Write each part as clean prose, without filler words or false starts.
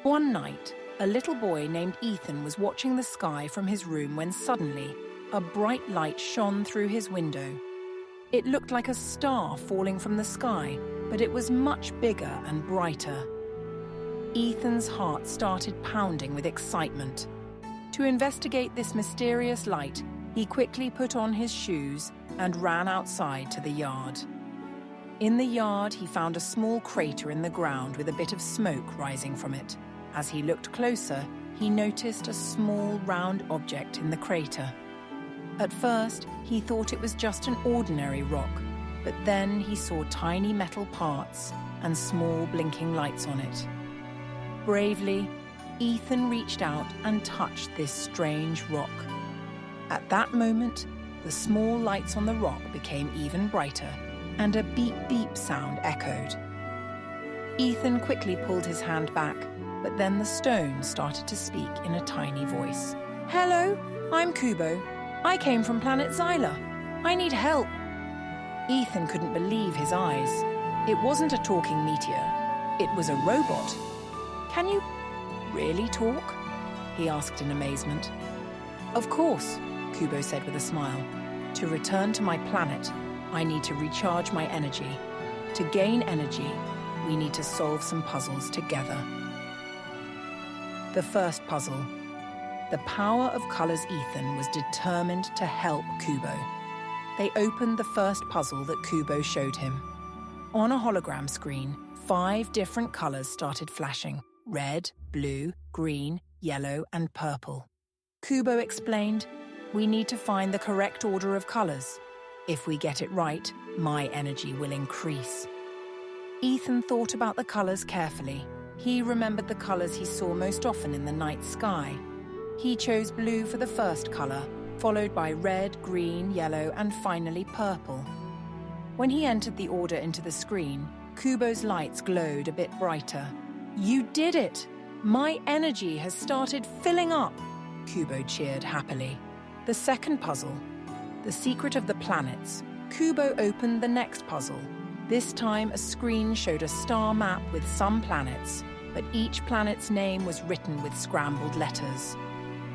One night, a little boy named Ethan was watching the sky from his room when suddenly a bright light shone through his window. It looked like a star falling from the sky, but it was much bigger and brighter. Ethan's heart started pounding with excitement. To investigate this mysterious light, he quickly put on his shoes and ran outside to the yard. In the yard, he found a small crater in the ground with a bit of smoke rising from it. As he looked closer, he noticed a small round object in the crater. At first, he thought it was just an ordinary rock, but then he saw tiny metal parts and small blinking lights on it. Bravely, Ethan reached out and touched this strange rock. At that moment, the small lights on the rock became even brighter, and a beep-beep sound echoed. Ethan quickly pulled his hand back, but then the stone started to speak in a tiny voice. "Hello, I'm Kubo. I came from planet Xyla. I need help." Ethan couldn't believe his eyes. It wasn't a talking meteor. It was a robot. "Can you really talk?" he asked in amazement. "Of course," Kubo said with a smile. "To return to my planet, I need to recharge my energy. To gain energy, we need to solve some puzzles together." The first puzzle. The power of colors Ethan was determined to help Kubo. They opened the first puzzle that Kubo showed him. On a hologram screen, 5 different colors started flashing: red, blue, green, yellow, and purple. Kubo explained, "We need to find the correct order of colors. If we get it right, my energy will increase." Ethan thought about the colors carefully. He remembered the colors he saw most often in the night sky. He chose blue for the first color, followed by red, green, yellow, and finally purple. When he entered the order into the screen, Kubo's lights glowed a bit brighter. "You did it! My energy has started filling up!" Kubo cheered happily. The second puzzle. The secret of the planets. Kubo opened the next puzzle. This time, a screen showed a star map with some planets, but each planet's name was written with scrambled letters.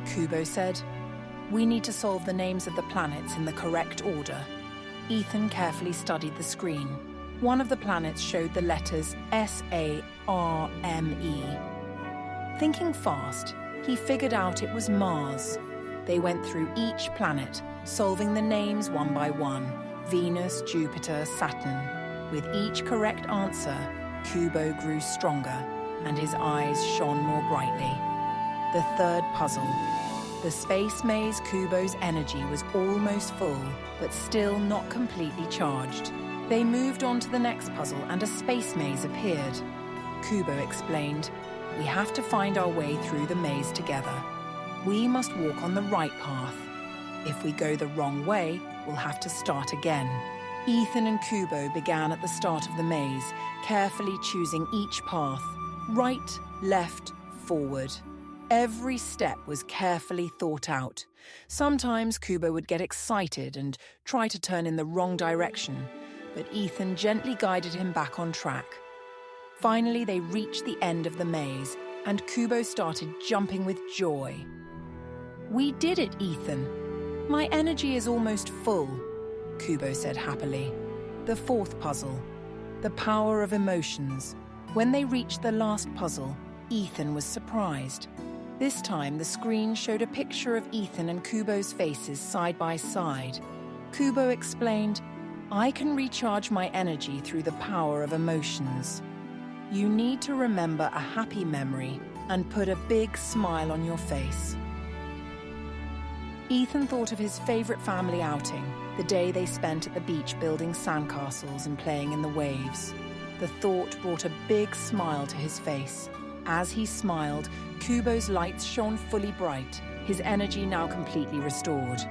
Kubo said, "We need to solve the names of the planets in the correct order." Ethan carefully studied the screen. One of the planets showed the letters S-A-R-M-E. Thinking fast, he figured out it was Mars. They went through each planet, solving the names one by one: Venus, Jupiter, Saturn. With each correct answer, Kubo grew stronger, and his eyes shone more brightly. The third puzzle. The space maze Kubo's energy was almost full, but still not completely charged. They moved on to the next puzzle, and a space maze appeared. Kubo explained, "We have to find our way through the maze together. We must walk on the right path. If we go the wrong way, we'll have to start again." Ethan and Kubo began at the start of the maze, carefully choosing each path: right, left, forward. Every step was carefully thought out. Sometimes Kubo would get excited and try to turn in the wrong direction, but Ethan gently guided him back on track. Finally, they reached the end of the maze, and Kubo started jumping with joy. "We did it, Ethan. My energy is almost full," Kubo said happily. The fourth puzzle. The power of emotions. When they reached the last puzzle, Ethan was surprised. This time, the screen showed a picture of Ethan and Kubo's faces side by side. Kubo explained, "I can recharge my energy through the power of emotions. You need to remember a happy memory and put a big smile on your face." Ethan thought of his favorite family outing, the day they spent at the beach building sandcastles and playing in the waves. The thought brought a big smile to his face. As he smiled, Kubo's lights shone fully bright, his energy now completely restored.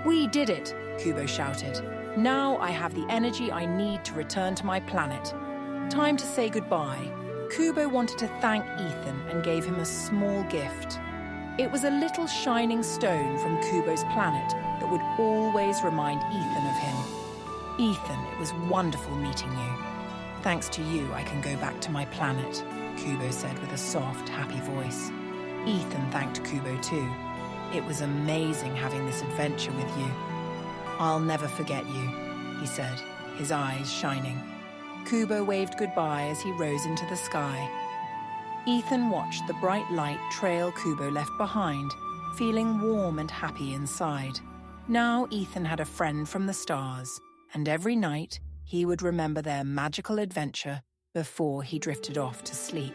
"We did it!" Kubo shouted. "Now I have the energy I need to return to my planet. Time to say goodbye." Kubo wanted to thank Ethan and gave him a small gift. It was a little shining stone from Kubo's planet that would always remind Ethan of him. "Ethan, it was wonderful meeting you. Thanks to you, I can go back to my planet," Kubo said with a soft, happy voice. Ethan thanked Kubo too. It was amazing having this adventure with you. I'll never forget you, he said, his eyes shining. Kubo waved goodbye as he rose into the sky. Ethan watched the bright light trail Kubo left behind, feeling warm and happy inside. Now Ethan had a friend from the stars, and every night he would remember their magical adventure before he drifted off to sleep.